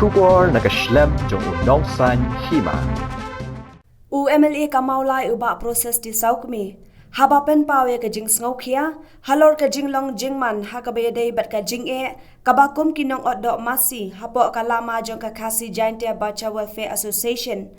Shubor nakaslem jong unongsan hima. UMLA kamaulai uba proses di saukmi. Haba pen pawe ka jing sngokia, halor ka jing long jingman ha ka bayadai bat ka jing kabakum kinong odok masi hapo ka lama jong ka kasi Jaintia Bacha Welfare Association.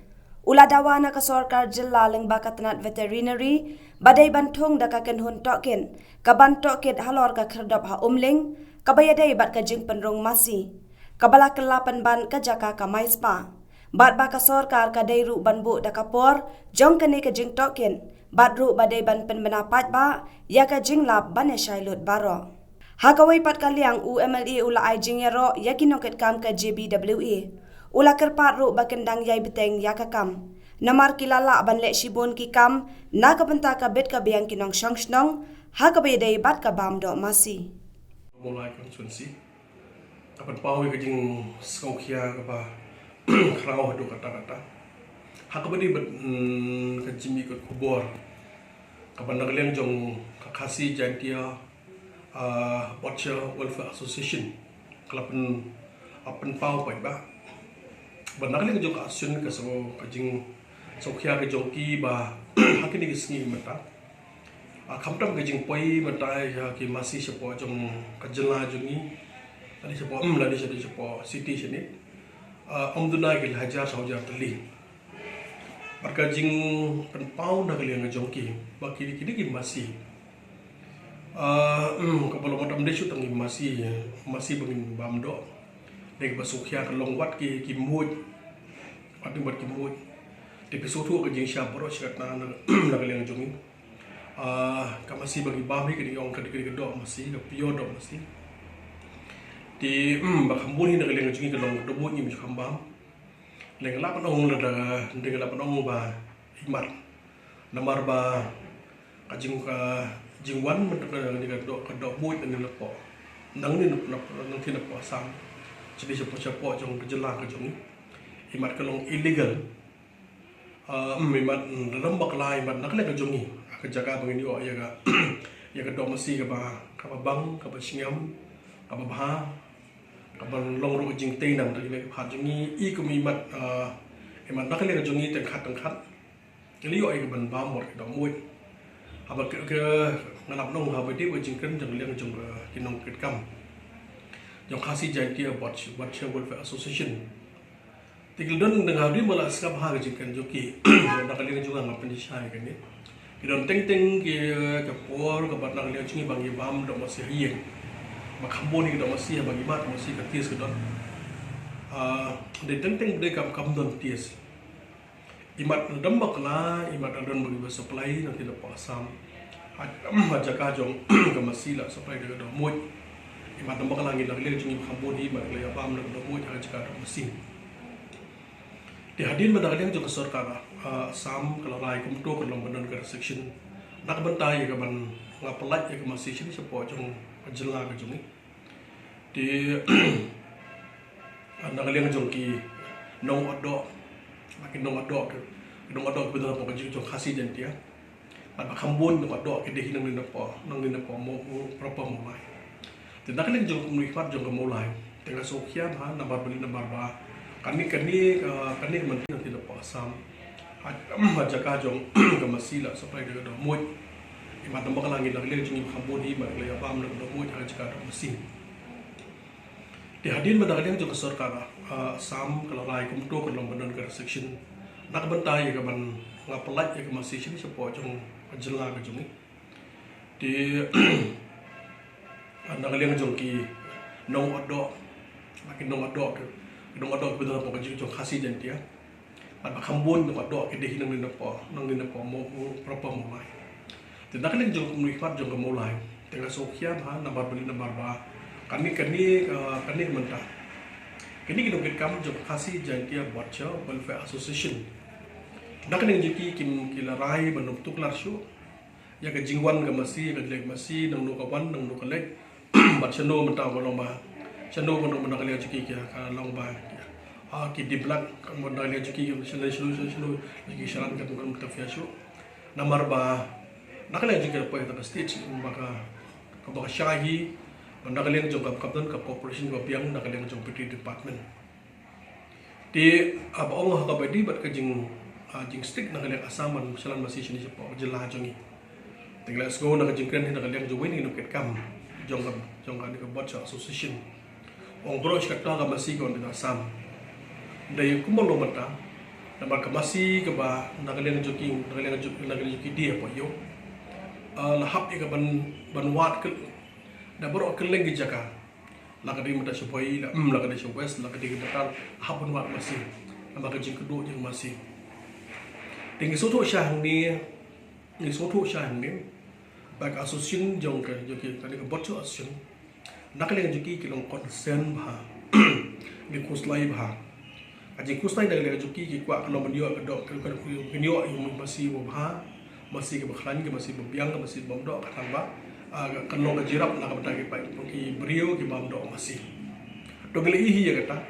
Uladawa na ka sorkar jilla ling bakatanat veterinary, badai bantung da ka kenhun tokin, kabantok kit halor ka kerdop ha umling, kabayadai bat ka jing penrong masi. Kabala kelapan ban ka jaka ka maispa. Bat ba ka sorkar ka dairu banbu da kapor, jong kani ka jing tokin, bat ru badai ban pen menapat ba, ya ka jing lap ban shailut baro. Hakawai pat kaliang UMLA ula ai jing yaro ya kinoket kam ka JBWA. Ula kerpat ru bakendang yai beteng ya ka kam. Namar kilala ban lek shibon ki kam, na ka benta ka bet ka biang kinong syangshnong, hakawai dai bat ka bam do masi. Mulai konsumensi. Kapan pawai ka jing skaukia ka ba krau hadu kata-kata. Hakabadi bat ka jimi ka kubor. Kapan nagliang jong kakasi Jaintia Bacha Welfare Association. Kalapan apan pau pai ba. Ban nagliang jong asun ka so ka jing skaukia ka jong ki ba hakini ka singi mata. Kamtam ka jing poi mata ya ki masih sepo jong kajela jongi. Tadi sepo ladi sepo city sini. Amduna ke hajar saujar teli. Marka jing penpau na kalian ngejongki. Baki kini masih. Kapalo matam desu tangi masih bangin bamdo. Dek basukya kalong wat ki mud. Wat buat ki mud. Tapi sotu ke jing syab bro syakat na kalian ngejongi. Masih bagi bami ke diong ke dok masih ke pio dok masih. Di bakambuni na kalian ngejongi kalong dobut ni macam bam. Leng lapan ong lada dengan lapan ong ba imat namar ba kajing ka jingwan mentok dengan dok buit dengan lepo nang ni nang tin lepo sam jadi cepo jong kejela ke jong imat kalong illegal imat lembak lai imat nak le ke jongi ke jaga bangini o ya ga ya ga dok masi ka ba bang ka ba singam ka ba bha kapan long ro jing tei nang tadi phat jongi I kumi mat emat nak le jongi teng khat li yo ai ban ba mot do mui aba ke ngalap nong ha ba ti jing kan jang le jong kinong kit kam jong khasi Jaintia Bacha Welfare Association tikil don deng ha di mala skap ha jing kan joki nak le jong ngap ni sai kan ni kidon teng ki ka por ka bat nak le jongi bang bam do masih hieng makamboni kita masih bagi mat masih ketis ke don de teng de kam don ties imat dembak la imat don bagi supply nanti le pasam aja ka jong ke masih la supply de do moy imat dembak la ngi le jing makamboni mat le bam le do moy aja ka do mesin di hadin madagaliang jong sorkara sam kalau lai kum to kalau badan ke section nak bentai ke ban ngapelai ke masih sini sepo jong kejela ke jong di anda kalian jongki nong odok makin nong odok betul apa kerja jong khasi Jaintia pada kambun nong odok ke deh nang ni po mau proper mulai tidak kalian jong melihat jong mulai tengah sokia ha nambar beli nambar ba kani menteri nanti lepas sam aja ka jong ke masih lah supaya dia ada mood imat tambah langit lagi jong kambun hi mak le apa am le mood aja ka mesin di hadin madagaliang jong sorkara sam kalau lai kum to kalau badan ke section nak bentai ke ban ngapelai ke masih sini sepo jong kejela ke jong di madagaliang jong ki nong odok makin nong odok betul apa kerja jong khasi Jaintia pada kambun nong odok ke deh nang ni po mau proper mulai tidak kalian jong melihat jong mulai tengah sokia ha nambar beli nambar ba kani mentah kini kita kam jong khasi Jaintia Bacha Welfare Association nak kena jeki kila rai bentuk larshu ya ke jingwan ke masih ke lek masih nang no kawan nang no kelek bat chano mentah bolong ba chano bono kali jeki ke long ba ki diblat kamu dah lihat jeki selalu lagi syarat ke tukang tafiashu namar ba nak kena jeki apa yang stage maka kabaka syahi nakaliang jong kapten ka corporation ko piang nakaliang jong PT department Di apa Allah ka badi bat ka jing stick na kaliang asaman salan masih sini siapa jelah jongi. Tinggal sego na ka jing kren na kaliang jowin ni nuket kam jong ka ni ka bot association. Ong bro kata ka masih kon na asam. Dai kumol lo mata na ba ka masih ka ba na kaliang joking na kaliang joki dia apa yo. Lahap ka ban wat ke da bro ke lagi jaka. Laka di mata supaya laka di west laka di kita hapun wat masih nama kejing kedua yang masih tinggi soto syah ni baik asosiasi jong ke joki tadi ke bocor asosiasi nak yang joki kilong konsen bah di kuslai bah aji kuslai dari joki ki kuat kalau mendio kedok mendio yang masih bah masih ke baklan ke masih bebiang ke masih bomdok kata bah kenong ke jirap nak bertagi baik ki brio ki bomdok masih dogel ihi ya kata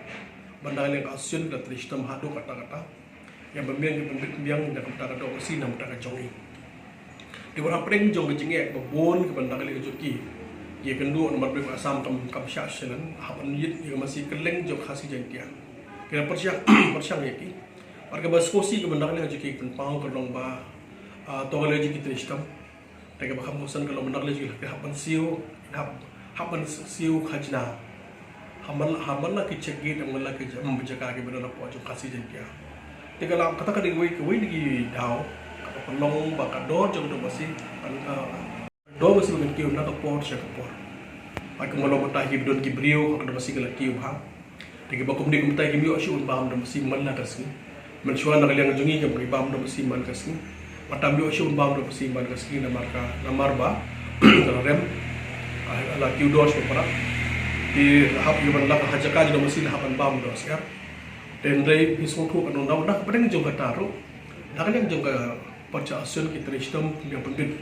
bandar yang asyun dan tristam hadu kata-kata yang berbiang dan kata-kata masih nam kata jongi di warna pring jong kecingnya babon ke bandar yang joki ye kendu nomor ber asam kam syaslan hapan yit yang masih keleng jok khasi jengkian kira persyang yaki warga baskosi ke bandar yang joki penpau kelong ba togel joki tristam tega bakam bosan kalau bandar joki hapan siu khajna hamal lah kicek gitu hamal lah kicek menjaga ke benar apa jok khasi jengkian tega lam kata kadi we di dau pelong bakal jong do masih dengan kiu nak por siya por ay kumalo mata hibdon gibrio kada masih kala kiu ha tigi bakum di kumta gibrio si un bam do masih man na kasi mensuan na kaliang jungi ke bam do masih man kasi matam bio si un bam do masih man kasi na marka na marba rem ala kiu do si para di hap yuban la hajaka do masih hapan bam do siar dan dai ismo tu kan undang dak pedeng jong kataru dak kaliang jong ka perca asun kita sistem yang penting.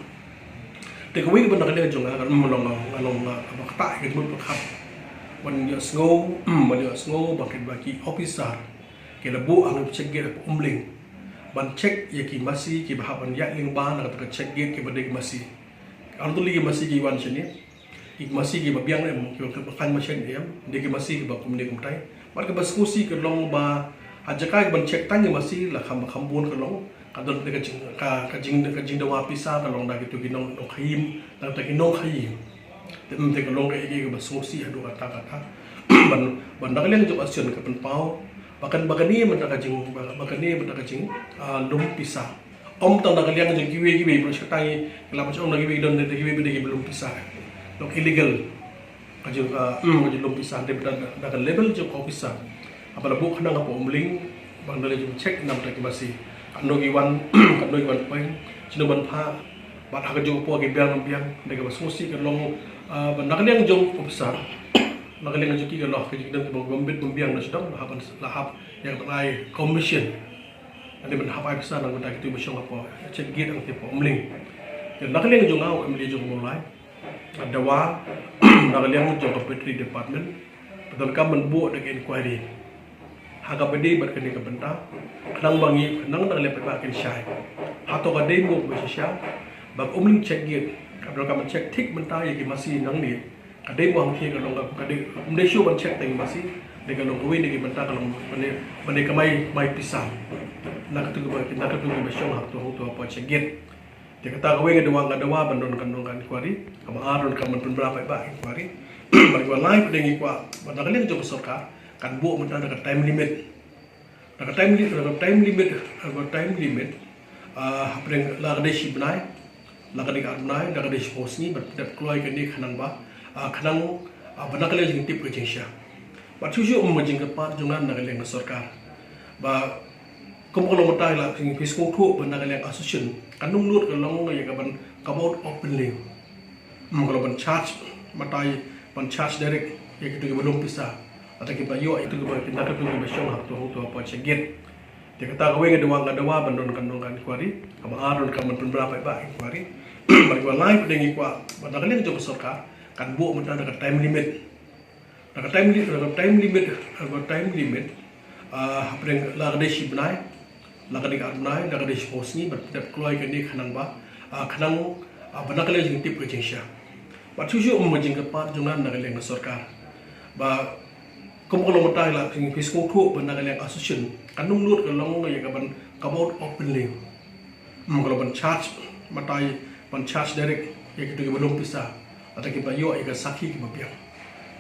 Tekawai benda kalian jong akan menolong apa kata gitu berkat. Benda snow bakit baki officer. Kila bu ang check gate umling. Ban check ya ki masih ki bahaban ya ling ban atau check gate ki badai masih. Ang tu lagi masih ki wan sini. Ik masih ki babiang em ki bakan masih em. Dia ki masih ki bakum dia kumtai. Marka baskusi ke long ba ajakai ban check tanya masih lah kambun ke long. Kadang dia kajing dawa pisah kalau dah gitu ginong khayim dan tak ginong khayim tem te kalau kayak gitu basmusi adu kata-kata ban dah kalian coba asion ke penpau bahkan ni benda kajing lum pisah om tang dah kalian jeng kiwi belum setangi kelapa cong dah kiwi dan belum pisah dok illegal kajing lum pisah dia dah level jeng kau pisah apa bu kena apa umling bang dah jeng cek nam tak masih kandogi wan poin cina ban pha bat ha jo po ge biang dega basmusi ke long ban nak liang jong besar nak liang joki ke loh ke jidang bo gombet biang na sedang lahap yang trai commission ade ban hap ai besar nang ta kitu besong apa cek git ang tipo umling dan nak liang jong au amli jong mulai ada wa nak liang jong ke petri department betul kam ban bu dega inquiry haga bedi berkini ke benda kenang bangi kenang dah lepas pakai syai atau kadai mu bersya bag umling check gate kalau kamu check tik benda yang masih nang ni kadai mu hamki kalau kadai umde show ban check teng masih dengan long win dengan benda kalau benda kamai pisah nak tu besyong hak tu apa check gate dia kata kau ingin doang bandon kan kuari kamu aron kamu pun berapa baik kuari bagi lain dengan kuat benda kalian coba sorka kan bu benda ada time limit time limit apa yang lagi si benai lagi arnai lagi si posni berdekat keluar ke ni kanang ba kanang benda kalian jadi tip kerja sya macam macam kepat jangan nak kalian sorkar ba kalau mata lah Facebook tu benda kalian association kanung lut kalau yang kamu openly kalau ban charge mata ban charge direct yang itu belum pisah atau kita yo itu kita tu besyong hak tu apa cegit dia kata kau ingin doang bandon kan kuari kamu aron kamu pun berapa baik kuari bagi lain dengan kuat pada kalian coba sorka kan bu mentah ada time limit time limit apa yang lagi si benai lagi arnai lagi si posni berdekat keluar ke ni kanang ba kanang benda kalian jadi tip kerja sya macam macam kepat jangan nak kalian sorka ba Kamu kalau mentai lah, fiscal tu benda kalian association, kan nunut kalau yang kapan kamu openly, kalau ban charge mentai ban charge direct, yang kita belum pisah, atau kita yo yang sakit kita biang,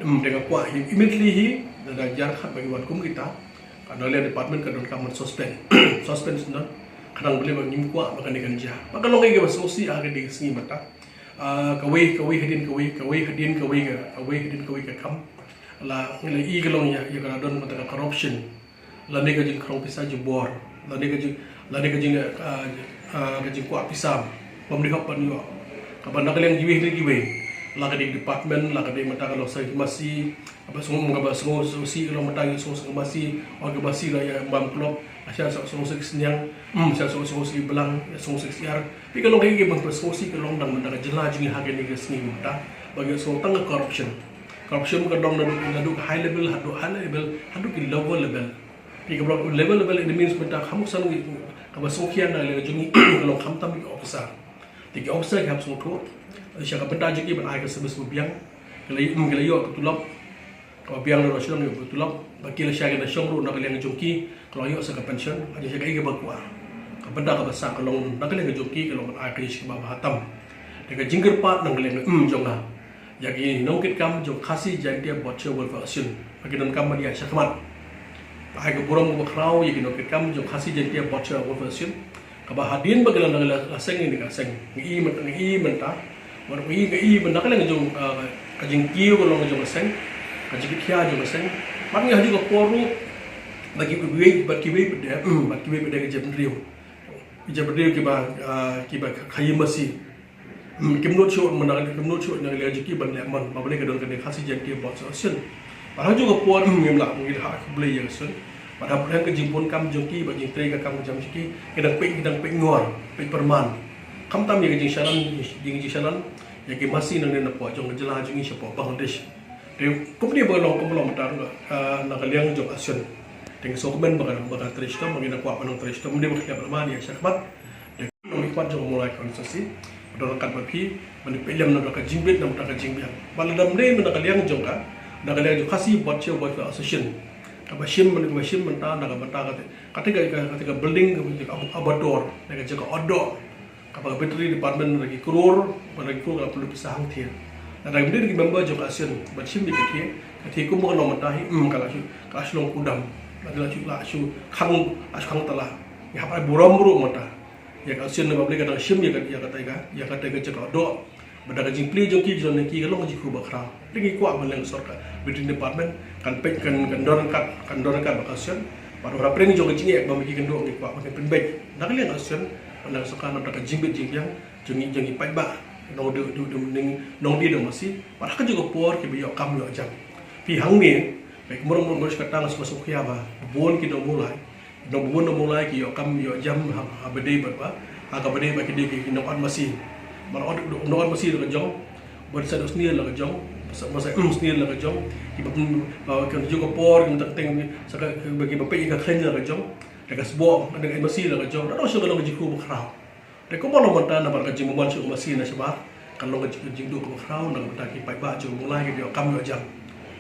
dengan kuat immediately dari jarak bagi wan kum kita, kalau lihat department kan kamu suspend, suspend sudah, kadang boleh bagi kuat makan dengan jah, maka lo kayak gimana solusi akan di sini mata, kawai hadin ke kam. La i galong ya kana don mata corruption la ne gajing krong pisa jubor la ne gajing ko pisam pemdi hop pan yo ka ban nakaleng giwe la ka di department la ka di mata kalau sai masih apa semua mga ba semua si kalau mata yo semua masih orga basi la ya bam klop asya semua senyang semua si belang semua siar pi kalau kayak bang semua si kalau dang mata jela jing ha ke ni gesni mata bagi semua tang corruption corruption kadang nadu high level, hadu ke low level. Jika berapa level ini means benda kamu selalu kamu sokian dari lejungi kalau kamu tampil officer. Jika officer kamu semua siapa benda jadi berada sebesar biang, kalau yo ketulap, kalau biang lalu siapa yo ketulap, bagi siapa yang syongru nak kalian jungki, kalau yo sekarang pension, aja siapa yang berkuah. Kalau benda kamu besar kalau nak kalian jungki, kalau ada krisis kamu hatam. Jika jingkir part nak kalian jongah. Jadi nongkit kam jo kasih jadi bocor berfungsi. Bagi non kam dia syakmat. Hai ke burung berkerau jadi nongkit kam jo kasih jadi bocor berfungsi. Kabah hadin bagi lan laseng ini kaseng. Ngi mentah. Baru ngi benda kan jo kajing kiu kalau jo kaseng. Kajing kia jo kaseng. Mami hadi ko poru bagi pada jabrio. Jabrio kiba kayi masih Kimnot shot menang lagi ban lemon, apa lagi kadang kadang kasih jadi buat solution. Padahal juga puan memang mungkin hak beli yang sun. Padahal perang kejimpun kam joki bagi trade kam jam siki kadang pek ngor, pek perman. Kam tam yang jing shalan yang masih nang nang puan jong jelah jing siapa Bangladesh. Jadi kemudian belum tar nak liang jong asun. Dengan sokomen bakal terista bagi nak puan terista kemudian bakal perman ya syakmat. Jadi kuat jong mulai konsesi. Dorongkan bagi menipilem nak jimbit nak jingbian. Baladam ni nak liang jongka, nak liang jong kasih buat association. Kabashim mentah nak ketika building abador, nak jaga outdoor. Kapag battery department lagi kurur kalau perlu pisah hangtian. Nak kemudian member jong association, bashim di kaki, ketika mau nak mentahi, kalau long kudam, kalau kang telah, ya apa buram mata. Ya kalau nak beli kadang sim ya kata cakap do, pada kajing play jongki jong neki kalau ngaji ku bakra, lagi kuat meleng sorka, between department kan pek kan doran bakal sim, pada orang pering jong kajing ya bagi kendo ngi kuat makin penbek, nak liang sim, pada sekarang nak kajing bet jing yang jongi pai ba, nong di dong masih, pada kan juga por kibiyo kam yo jam, pihang ni, baik murung kata ngas masuk kiaba, bon kita mulai. Nombor mulai ki kam yo jam habade berapa habade bagi dia ki nok masih mar nok masih la jong bersa dos ni la jong masa ni la jong ki kan juga por kan teng saka bagi bapak ka khen la jong dekat sebuah dengan masih la jong dah so kalau jiku berkrau deko mau montan na barka jimu man masih na sebab kalau jiku berkrau nak taki pai ba jong mulai ki yo kam yo jam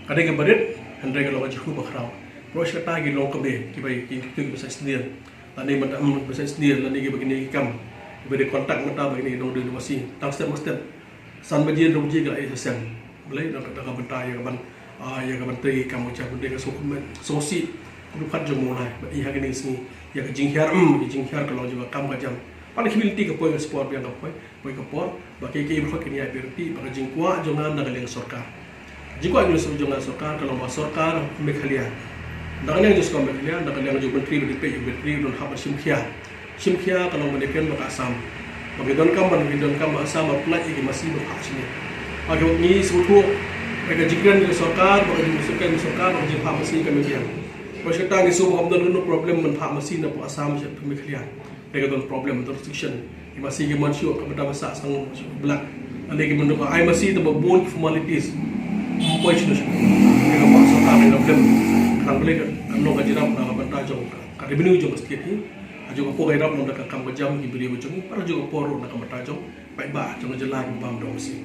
kadang ke barit hendai kalau jiku berkrau Rosh kata lagi long kebe, kita bisa sendiri. Tadi mata bisa sendiri, tadi kita begini kam, kita kontak mata begini dong dulu masih. Tak step san bajian dong jiga ISM. Boleh nak kata bentar ya kaban teri kamu cakap benda sosi. Bukan jom mulai. Ia kini sini, ya kejinghiar kalau juga kam kajam. Paling humility ke poin sport yang poin kapor. Bagi kita berhak ini berarti bagi jingkuat jangan nak liang sorkar. Jingkuat jangan sorkar kalau mas sorkar mekalian. Nak liang just kau mekalian, nak liang juga menteri don hab simkia kalau mereka nak asam. Bagi don kam asam apply ini masih berhak sini. Bagi ni sebut mereka jingkan di sorkar, bagi masukkan sorkar, bagi hab masih kami kian. Macam kita ni semua hamdan no problem menhak masih nak asam macam pemiklian. Mereka don problem restriction. Masih ke manusia kepada masa sang belak. Ada ke benda ai masih tu berbuat formalities. Poisonous. Mereka buat sorkar dengan problem. Kan boleh kan anu kajiram nak benda jong. Kan revenue jong sikit ni. Ajo ko kay rap nang nakakam ka jam gibili mo jong para jo ko poro nak benda jong. Pai ba jong jelah bam dong si.